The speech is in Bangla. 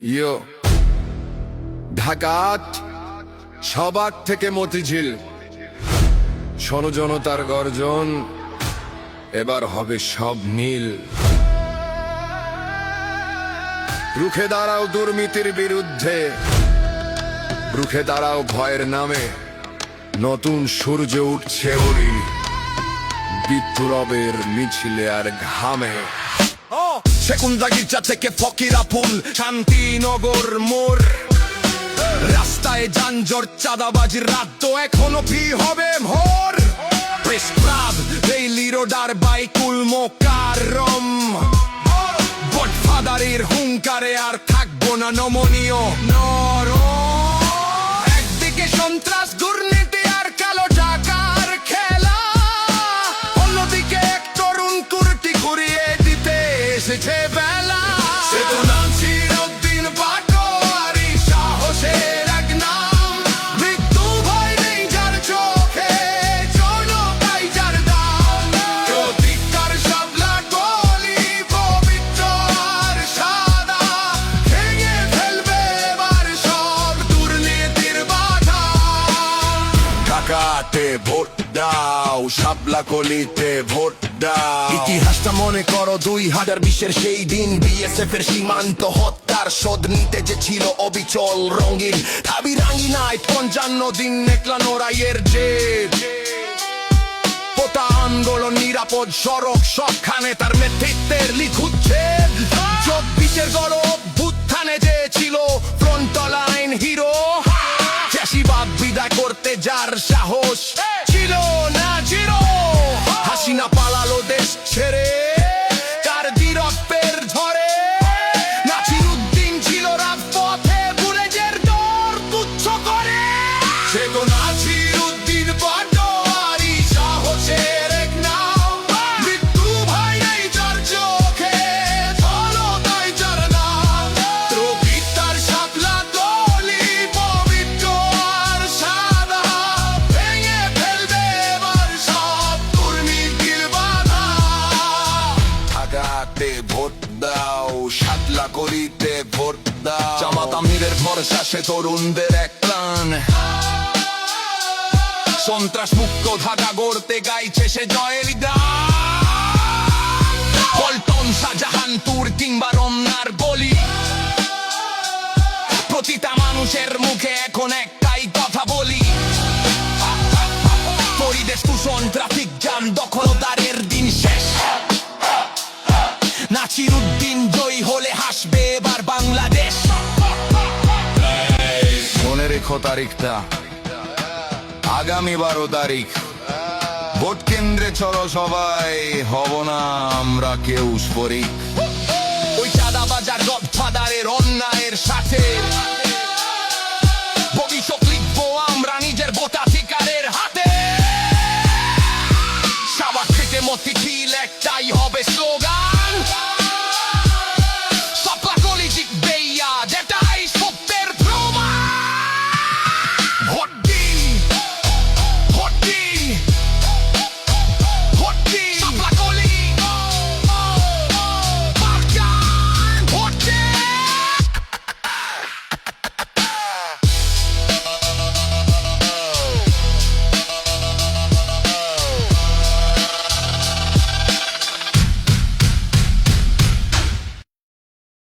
ইয়ো ঢাকা ৮ সবাক থেকে মতিঝিল শোনো জনতার গর্জন, এবার হবে সব নীল। রুখে দাঁড়াও দুর্নীতির বিরুদ্ধে, রুখে দাঁড়াও ভয়ের নামে। নতুন সূর্য উঠছে ওরি বিপ্লবের মিছিলে আর ঘামে। সেকুন্দাগির্জা থেকে ফকিরাপুল, শান্তিনগর মোড়, রাস্তায় যানজট, চাঁদাবাজির রাত এখনো ফি হবে ভোর। প্রেস ক্লাব, ডেইলি রোড আর বাইকুল মোকাররম, গডফাদারের হুঙ্কারে আর থাকবো না নমনীয় নরম। একদিকে সন্ত্রাস, দুর্নীতি আর কালো টাকার খেলা, অন্যদিকে এক তরুণ কুর্তি ঘুরিয়ে দিতে এসেছে বেলা। সে তো নাম চিরদিন পাটোয়ারি, সাহসের এক নাম। মৃত্যু ভয় নেই যার চোখে, জনতাই যার দাম। প্রতিকার শাপলা গলি, পবিত্র আর সাদা, ভেঙে ফেলবে এবার সব দুর্নীতির বাধা। ঢাকাতে ভোট দাও, শাপলা গলিতে ভোট দাও। ইতিহাসটা মনে করো 2020-এর সেই দিন, বিএসএফ এর সীমান্ত হত্যার শোধ নিতে যে ছিল অবিচল রঙিন। দাবি রাঙিনায় 55 দিন নেকলানো রায়ের জেদ, পোতা আন্দোলন, নিরাপদ সড়ক, সবখানে তার নেতৃত্বের লিখুচ্ছে। 24-এর গণ অভ্যুত্থানে যে ছিল ফ্রন্ট লাইন হিরো, চাষিবাদ বিদায় করতে যার সাহস ছিল না জিরো। হাসিনা পালালো দেশ ছেড়ে তার বীরত্বের ঝরে, নাছিরউদ্দিন ছিল রাজপথে বুলেটের দর তুচ্ছ করে। সে তো নাছিরউদ্দিন পাটোয়ারি, সাহসের এক নাম। মৃত্যু ভয় নেই যার চোখে, জনতাই যার নাম। প্রকৃতার শাপলা গলি, পবিত্র আর সাদা, ভেঙে ফেলবে এবার সব দুর্নীতির বাধা। ঢাকাতে ভোট দাও, শাপলা গলিতে ভোট দাও। জামাত আমিরের ভরসা সে তরুণদের এক প্রাণ, সন্ত্রাস মুক্ত ঢাকা গড়তে গাইছে সে জয়ের গান। পল্টন, শাহজাহানপুর কিংবা রমনার গলি, প্রতিটা মানুষের মুখে এখন একটাই কথা বলি। পরিবেশ দূষণ, ট্রাফিক জ্যাম, দখলদারের দিন শেষ। নাছিরউদ্দিন জয়ী হলে হাসবে এবার বাংলাদেশ। মনে রেখো তারিখটা, আগামী 12 তারিখ। ভোট কেন্দ্রে চলো সবাই, হব না আমরা কেউ শরিক। ওই চাঁদাবাজার গডফাদারের অন্যায়